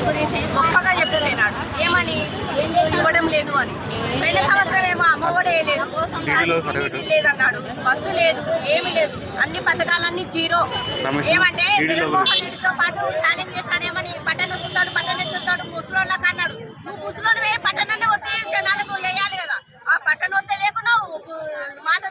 గురించి గొప్పగా చెప్పలేనాడు. ఏమని ఇవ్వడం లేదు అని. 2 సంవత్సరం ఏమో అమ్మఒడి వేయలేదు, లేదన్నాడు. బస్సు లేదు, ఏమీ లేదు. అన్ని పథకాలన్నీ జీరో. ఏమంటే జగన్మోహన్ రెడ్డితో పాటు ఛాలెంజ్ చేశాడు. ఏమని పట్టణెత్తుతాడు ముసలోళ్ళకి అన్నాడు. నువ్వు ముసలోనివే పట్టణాన్ని వస్తే జనాలకు వేయాలి కదా. ఆ పట్టణ వస్తే లేకున్నావు మాట